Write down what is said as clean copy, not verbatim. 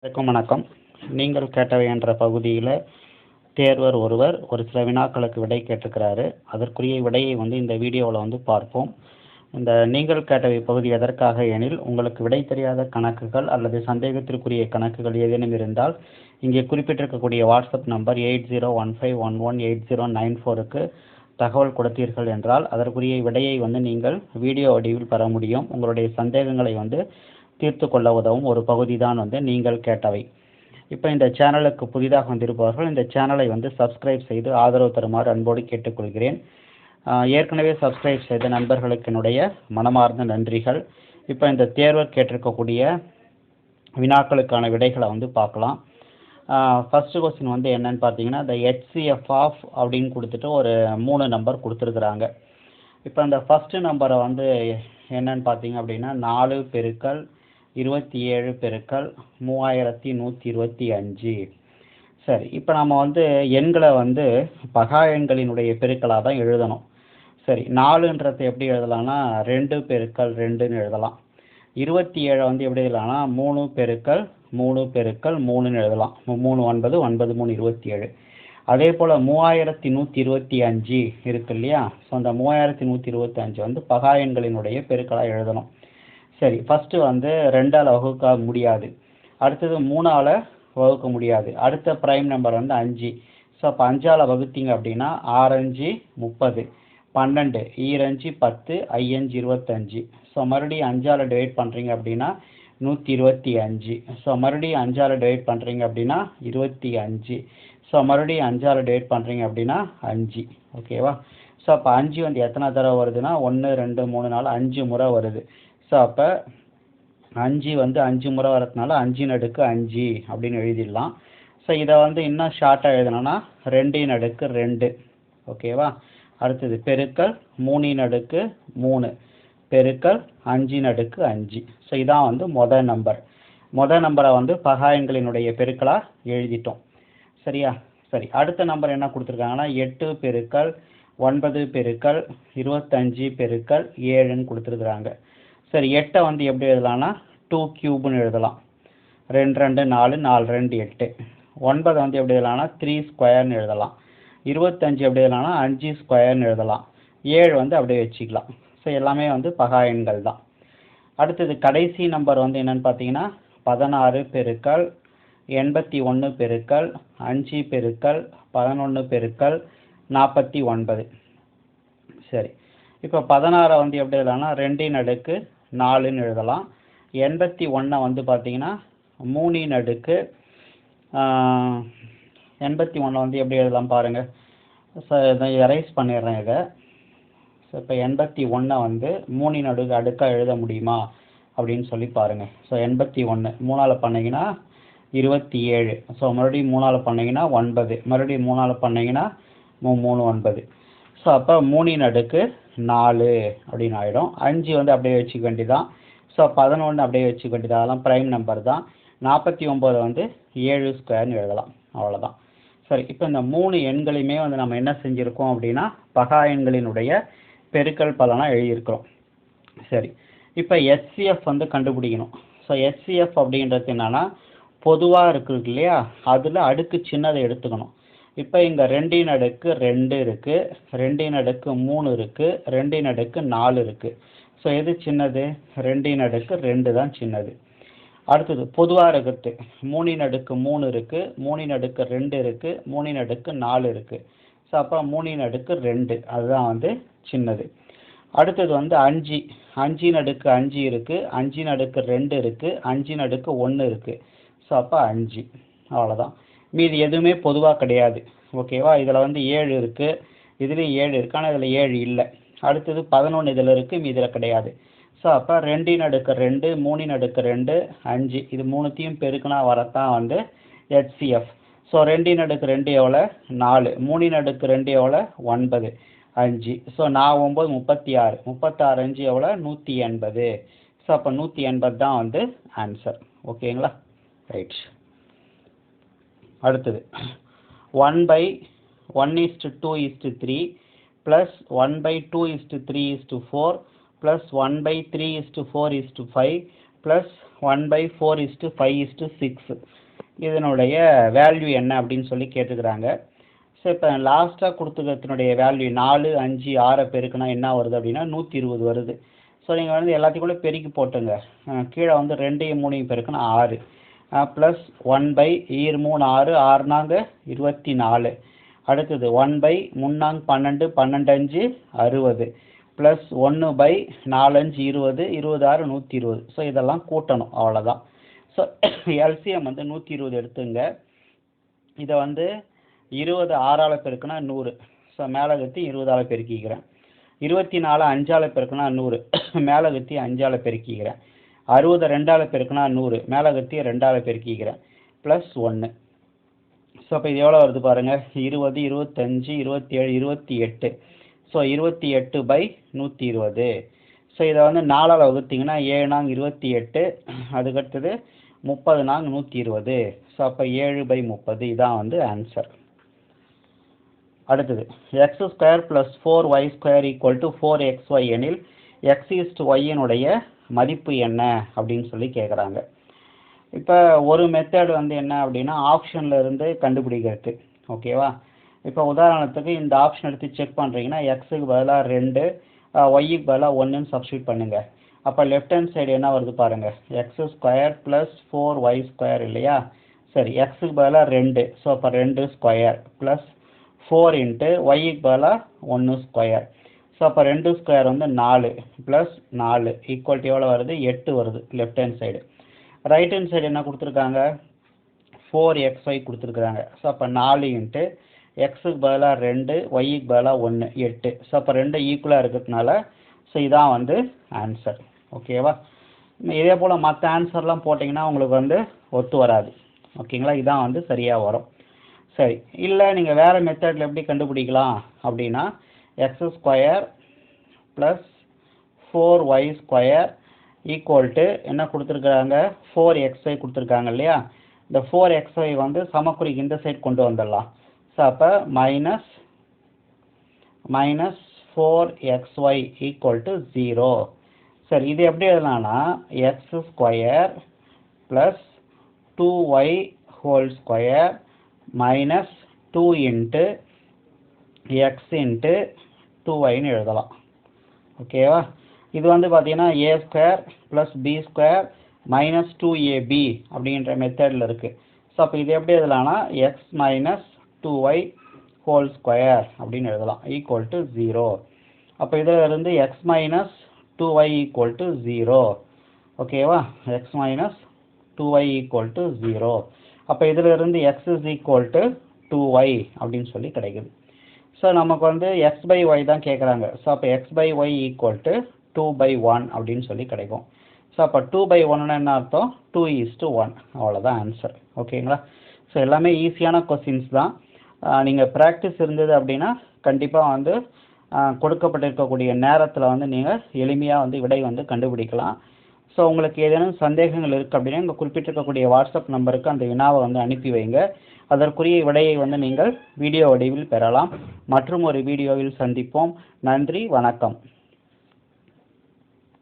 வணக்கம். நீங்கள் கேட்டவை என்ற பகுதியில் தேர்வர் ஒருவர் ஒரு சில வினாக்களுக்கு விடை கேட்டிருக்கிறாரு. அதற்குரிய விடையை இந்த வீடியோவில் பார்ப்போம். இந்த நீங்கள் கேட்டவை பகுதி எதற்காக எனில், உங்களுக்கு விடை தெரியாத கணக்குகள் அல்லது சந்தேகத்திற்குரிய கணக்குகள் ஏதேனும் இருந்தால் இங்கே குறிப்பிட்டிருக்கக்கூடிய வாட்ஸ்அப் நம்பர் 8015118094க்கு தகவல் கொடுத்தீர்கள் என்றால் அதற்குரிய விடையை நீங்கள் வீடியோ வடிவில் பெற முடியும். உங்களுடைய சந்தேகங்களை தீர்த்து கொள்ள உதவும் ஒரு பகுதி தான் நீங்கள் கேட்டவை. இப்போ இந்த சேனலுக்கு புதிதாக வந்திருப்பவர்கள் இந்த சேனலை சப்ஸ்கிரைப் செய்து ஆதரவு தருமாறு அன்போடு கேட்டுக்கொள்கிறேன். ஏற்கனவே சப்ஸ்கிரைப் செய்த நண்பர்களுக்கு என்னுடைய மனமார்ந்த நன்றிகள். இப்போ இந்த தேர்வர் கேட்டிருக்கக்கூடிய வினாக்களுக்கான விடைகளை பார்க்கலாம். ஃபர்ஸ்ட் கொஸ்டின் என்னன்னு பார்த்தீங்கன்னா, இந்த HCF ஆஃப் அப்படின்னு கொடுத்துட்டு ஒரு 3 நம்பர் கொடுத்துருக்குறாங்க. இப்போ அந்த ஃபஸ்ட்டு நம்பரை என்னன்னு பார்த்தீங்க அப்படின்னா 4 பெருக்கல் 27 பெருக்கல் 3125. சரி, இப்போ நம்ம எண்களை பகா எண்களினுடைய பெருக்கலாக தான் எழுதணும். சரி, 4ன்றதை எப்படி எழுதலாம்னா 2 பெருக்கல் 2ன்னு எழுதலாம். 27 எப்படி எழுதலாம்னா 3 பெருக்கல் 3 பெருக்கல் 3ன்னு எழுதலாம். 3 9 9 3 27. அதே போல் 3125 இருக்கு இல்லையா? ஸோ அந்த 3125 பகா எண்களினுடைய பெருக்கலாக எழுதணும். சரி, ஃபஸ்ட்டு 2ஆல் வகுக்க முடியாது, அடுத்தது 3ஆல் வகுக்க முடியாது, அடுத்த ப்ரைம் நம்பர் 5. ஸோ அப்போ 5ஆல் வகுத்தீங்க அப்படின்னா 6 5 30, 12, 2 5 10, 5 25. ஸோ மறுபடியும் 5ஆல் டிவைட் பண்ணுறீங்க அப்படின்னா 125. ஸோ மறுபடியும் 5ஆல் டிவைட் பண்ணுறீங்க அப்படின்னா 25. ஸோ மறுபடியும் 5ஆல் டிவைட் பண்ணுறீங்க அப்படின்னா 5. ஓகேவா? ஸோ அப்போ 5 எத்தனை தடவை வருதுன்னா 1 2 3 4 5 முறை வருது. ஸோ அப்போ 5 5 முறை வரதுனால 5 அடுக்கு 5 அப்படின்னு எழுதிடலாம். ஸோ இதை இன்னும் ஷார்ட்டாக எழுதணும்னா 2 அடுக்கு 2. ஓகேவா? அடுத்தது பெருக்கல் 3 அடுக்கு 3 பெருக்கல் 5 அடுக்கு 5. ஸோ இதான் மொதல் நம்பரை பகா எண்களினுடைய பெருக்கலாக எழுதிட்டோம். சரியா? சரி, அடுத்த நம்பர் என்ன கொடுத்துருக்காங்கன்னா 8 பெருக்கல் 9 பெருக்கல் 25 பெருக்கல் 7ன்னு கொடுத்துருக்குறாங்க. சரி, 8 எப்படி எழுதலாம்னா 2 கியூப்னு எழுதலாம். 2 2 4 4 2 8. 9 எப்படி எழுதலாம்னா 3 ஸ்கொயர்னு எழுதலாம். 25 எப்படி எழுதலாம்னா 5 ஸ்கொயர்னு எழுதலாம். 7 அப்படியே வச்சுக்கலாம். ஸோ எல்லாமே பகா எண்கள் தான். அடுத்தது கடைசி நம்பர் என்னன்னு பார்த்தீங்கன்னா 16 பெருக்கல் 81 பெருக்கல் 5 பெருக்கல் 11 பெருக்கல் 49. சரி, இப்போ 16 எப்படி எழுதலாம்னா 2 அடுக்கு 4ன்னு எழுதலாம். 81 பார்த்தீங்கன்னா 3 அடுக்கு 81 எப்படி எழுதலாம் பாருங்கள். ஸோ இதை எரைஸ் பண்ணிடுறேன் இதை. ஸோ இப்போ 81 3 அடுக்காக எழுத முடியுமா அப்படின்னு சொல்லி பாருங்கள். ஸோ 81 3ஆல் பண்ணிங்கன்னா 27. ஸோ மறுபடியும் 3ஆல் பண்ணிங்கன்னா 9, மறுபடியும் 3ஆல் பண்ணிங்கன்னா 3 9. ஸோ அப்போ 3 அடுக்கு 4 அப்படின்னு ஆகிடும். 5 அப்படியே வச்சுக்க வேண்டியதான். ஸோ 11 அப்படியே வச்சுக்க வேண்டியது, அதெல்லாம் ப்ரைம் நம்பர் தான். 49 7 ஸ்கொயர்னு எழுதலாம். அவ்வளோதான். சரி, இப்போ இந்த 3 எண்களையுமே நம்ம என்ன செஞ்சுருக்கோம் அப்படின்னா பகா எண்களினுடைய பெருக்கல் பலனாக எழுதியிருக்கிறோம். சரி, இப்போ HCF கண்டுபிடிக்கணும். ஸோ HCF அப்படின்றது என்னன்னா பொதுவாக இருக்குது இல்லையா, அதில் அடுக்கு சின்னதை எடுத்துக்கணும். இப்போ இங்கே 2 அடுக்கு 2 இருக்குது, 2 அடுக்கு 3 இருக்குது, 2 அடுக்கு 4 இருக்குது. ஸோ எது சின்னது? 2 அடுக்கு 2 தான் சின்னது. அடுத்தது பொதுவாக இருக்கிறது 3 அடுக்கு 3 இருக்குது, 3 அடுக்கு 2 இருக்குது, 3 அடுக்கு 4 இருக்குது. ஸோ அப்போ 3 அடுக்கு 2 அதுதான் சின்னது. அடுத்தது 5 5 அடுக்கு 5 இருக்குது, 5 அடுக்கு 2 இருக்குது, 5 அடுக்கு 1 இருக்குது. ஸோ அப்போ 5. அவ்வளோதான். மீதி எதுவுமே பொதுவாக கிடையாது. ஓகேவா? இதில் 7 இருக்குது, இதுலேயும் 7 இருக்குது, ஆனால் இதில் 7 இல்லை. அடுத்தது 11 இதில் இருக்குது, மீதியில் கிடையாது. ஸோ அப்போ 2 அடுக்கு 2 3 அடுக்கு 2 5 இது மூணுத்தையும் பெருக்கினா வரத்தான் HCF. ஸோ 2 அடுக்கு 2 எவ்வளோ? 4. 3 அடுக்கு 2 எவ்வளோ? 9 5. ஸோ 4 9 36. 36 5 எவ்வளோ? 180. ஸோ அப்போ 180 தான் ஆன்சர். ஓகேங்களா? ரைட். அடுத்தது 1/1:2:3 ப்ளஸ் 1/2:3:4 ப்ளஸ் 1/3:4:5 ப்ளஸ் 1/4:5:6 இதனுடைய வேல்யூ என்ன அப்படின்னு சொல்லி கேட்டுக்கிறாங்க. ஸோ இப்போ லாஸ்ட்டாக கொடுத்துக்கிறதுனுடைய வேல்யூ 4, 5, 6 பெருக்குனா என்ன வருது அப்படின்னா 120 வருது. ஸோ நீங்கள் வந்து எல்லாத்தையும் கூட பெருக்கி போட்டுங்க. கீழே வந்து 2யும் 3யும் பெருக்குனா 6 ப்ளஸ் 1/3 6 6 24. அடுத்தது 1/3 12 12 5 60 ப்ளஸ் 1/4 20 26 120. ஸோ இதெல்லாம் கூட்டணும், அவ்வளோதான். ஸோ எல்சிஎம் வந்து 120 எடுத்துங்க. இதை வந்து 20 6ஆல் பெருக்குனா 100. ஸோ மேலே கத்தி 20ஆல் பெருக்கிக்கிறேன். 24 5ஆல் பெருக்குனா 100. மேலே கத்தி 5ஆல் பெருக்கிக்கிறேன். 60 2ஆல் பெருக்குனா 100. மேலே கத்தி 2ஆல் பெருக்கிக்கிறேன். ப்ளஸ் 1. ஸோ அப்போ இது எவ்வளோ வருது பாருங்கள், 20 25 27 28. ஸோ 28/120. ஸோ இதை வந்து 4ஆல் வகுத்திங்கன்னா 7 நாங் 28, அதுக்கடுத்தது 30 நாங் 120. ஸோ அப்போ 7/30 இதான் வந்து ஆன்சர். அடுத்தது x² + 4y² = 4xy எனில் x/y-னுடைய மதிப்பு என்ன அப்படின்னு சொல்லி கேட்குறாங்க. இப்போ ஒரு மெத்தட் வந்து என்ன அப்படின்னா ஆப்ஷனில் இருந்து கண்டுபிடிக்கிறது. ஓகேவா? இப்போ உதாரணத்துக்கு இந்த ஆப்ஷன் எடுத்து செக் பண்ணுறீங்கன்னா எக்ஸுக்கு பதிலாக 2, ஒய்க்கு பதிலாக 1ன்னு சப்ஸ்டியூட் பண்ணுங்கள். அப்போ லெஃப்ட் ஹேண்ட் சைடு என்ன வருது பாருங்கள், x² + 4y² இல்லையா? சரி, எக்ஸுக்கு பதிலாக 2, ஸோ அப்போ 2² ப்ளஸ் 4 இன்ட்டு ஒய்க்கு பதிலாக 1². ஸோ அப்போ 2² வந்து 4 ப்ளஸ் 4 ஈக்குவல் எவ்வளோ வருது, 8 வருது left hand side. Right hand side என்ன கொடுத்துருக்காங்க, 4xy கொடுத்துருக்குறாங்க. ஸோ அப்போ 4 இன்ட்டு எக்ஸுக்கு பதிலாக 2, ஒய்க்கு பதிலாக 1 8. ஸோ அப்போ 2 ஈக்குவலாக இருக்கிறதுனால ஸோ இதான் வந்து ஆன்சர். ஓகேவா? இதே போல் மற்ற ஆன்சர்லாம் போட்டிங்கன்னா உங்களுக்கு வந்து ஒத்து வராது. ஓகேங்களா? இதான் வந்து சரியாக வரும். சரி, இல்லை நீங்கள் வேறு மெத்தடில் எப்படி கண்டுபிடிக்கலாம் அப்படின்னா x² + 4y² ஈக்குவல் என்ன கொடுத்துருக்குறாங்க, 4xy கொடுத்துருக்காங்க இல்லையா? இந்த 4xy வந்து சமக்குறிக்கு இந்த சைடு கொண்டு வந்துடலாம். ஸோ அப்போ -4xy = 0. சரி, இது எப்படி எழுதலாம்னா x² + 2y² - 2 into x into 2yன்னு எழுதலாம். ஓகேவா? இது வந்து பார்த்தீங்கன்னா a² + b² - 2ab அப்படின்ற மெத்தடில் இருக்குது. ஸோ அப்போ இது எப்படி எழுதலாம்னா x - 2y² அப்படின்னு எழுதலாம் = 0. அப்போ இதில் இருந்து x - 2y = 0. ஓகேவா? x - 2y = 0. அப்போ இதில் இருந்து x = 2y அப்படின்னு சொல்லி கிடைக்குது. ஸோ நமக்கு வந்து x/y தான் கேட்குறாங்க. ஸோ அப்போ x/y = 2/1 அப்படின்னு சொல்லி கிடைக்கும். ஸோ அப்போ 2/1 என்ன அர்த்தம், 2:1. அவ்வளோதான் ஆன்சர். ஓகேங்களா? ஸோ எல்லாமே ஈஸியான கொஸ்டின்ஸ் தான். நீங்கள் ப்ராக்டிஸ் இருந்தது அப்படின்னா கண்டிப்பாக வந்து கொடுக்கப்பட்டிருக்கக்கூடிய நேரத்தில் வந்து நீங்கள் எளிமையாக வந்து விடை வந்து கண்டுபிடிக்கலாம். ஸோ உங்களுக்கு ஏதேனும் சந்தேகங்கள் இருக்குது அப்படின்னா இங்கே குறிப்பிட்டிருக்கக்கூடிய வாட்ஸ்அப் நம்பருக்கு அந்த வினாவை வந்து அனுப்பி வைங்க. அதற்குரிய விடையை வந்து நீங்கள் வீடியோ வடிவில் பெறலாம். மற்றும் ஒரு வீடியோவில் சந்திப்போம். நன்றி, வணக்கம்.